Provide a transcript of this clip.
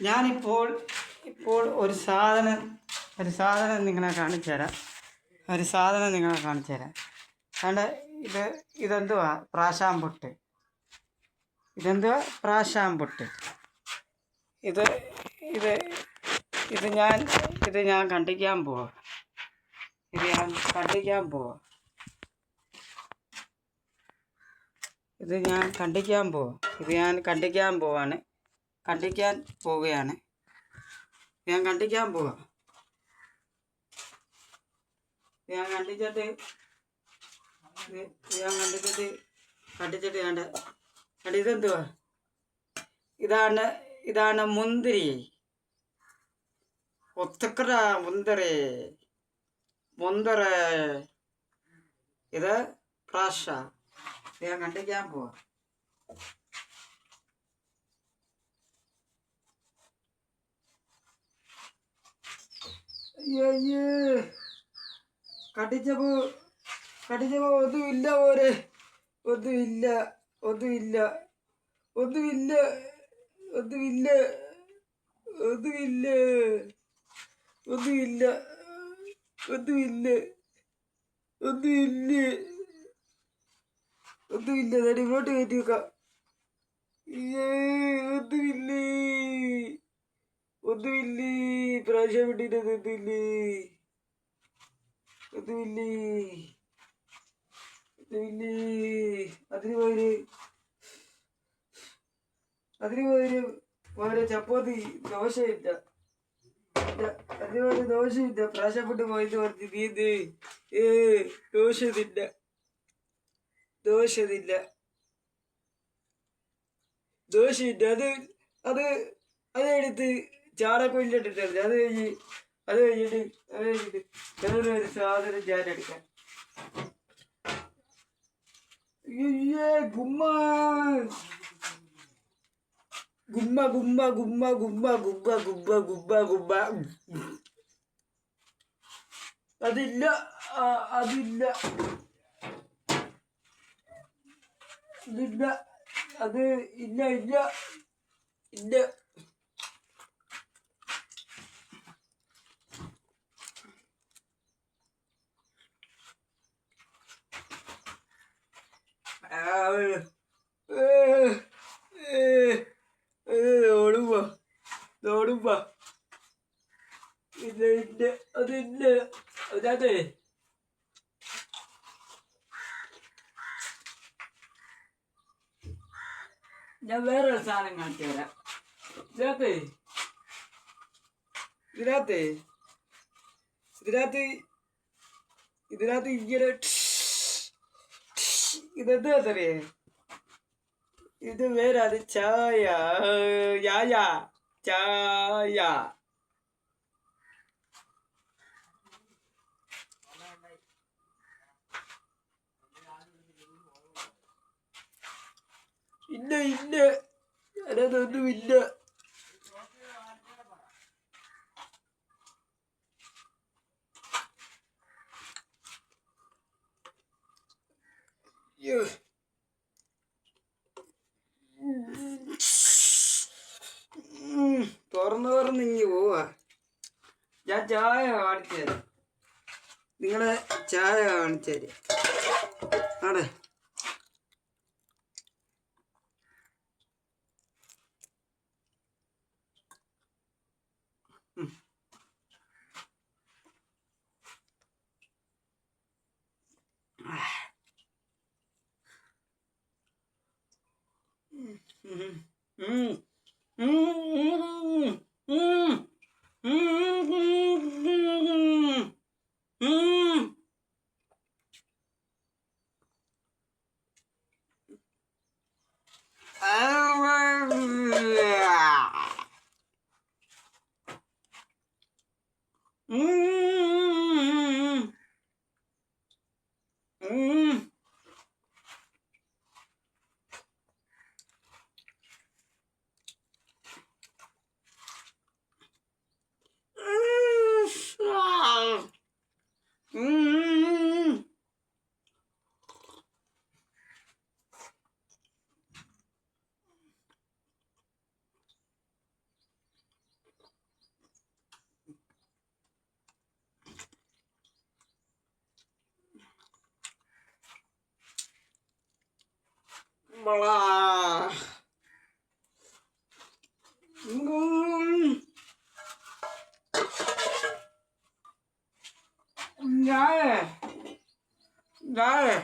ഞാനിപ്പോൾ ഒരു സാധനം നിങ്ങളെ കാണിച്ചു തരാം. കണ്ട ഇതെന്തുവാ പ്രാശാമ്പുട്ട്. ഇത് ഇത് ഇത് ഞാൻ കണ്ടിക്കാൻ പോവാ. ഇതെന്തുവാ? ഇതാണ് മുന്തിരി. ഒത്തക്കറ മുന്തറ. ഇത് പ്രാശ. ഞാൻ കണ്ടിക്കാൻ പോവാ. കടിച്ചപ്പോ ഒന്നുമില്ല പോരെ. ഒന്നുമില്ല. ഇങ്ങോട്ട് കയറ്റി വെക്കാം. ഒന്നുമില്ലേ പ്രാവശ്യം വിട്ടിട്ട് അതിന് പോര് ചപ്പാത്തി ദോശയില്ല. പ്രാവശ്യപ്പെട്ട് പോയിട്ട് പറഞ്ഞു നീ ദോശ തിന്ന. അത് എടുത്ത് ചാണകക്കൊല്ലിട്ടിട്ടാണ്. അത് കഴിഞ്ഞിട്ട് വേറൊരു സാധനം ഞാൻ എടുക്കാം. ഗുമ്മ അതില്ല. അത് ഇല്ല. ഓടുമ്പോ അതില്ല. അതിനകത്ത് ഞാൻ വേറൊരു സാധനം കാണിച്ചു തരാം. ഇതിനകത്ത് ഇങ്ങനെ ഇതെന്താ അറിയേ? ഇത് വേറെ. അത് ചായ. ഇല്ല അതൊന്നുമില്ല. തുറന്ന് ഇങ്ങി പോവാ. ഞാൻ ചായ കാണിച്ചു തരാം. നിങ്ങളെ ചായ കാണിച്ചു തരാം. ആടെ വളാ ഞാനേ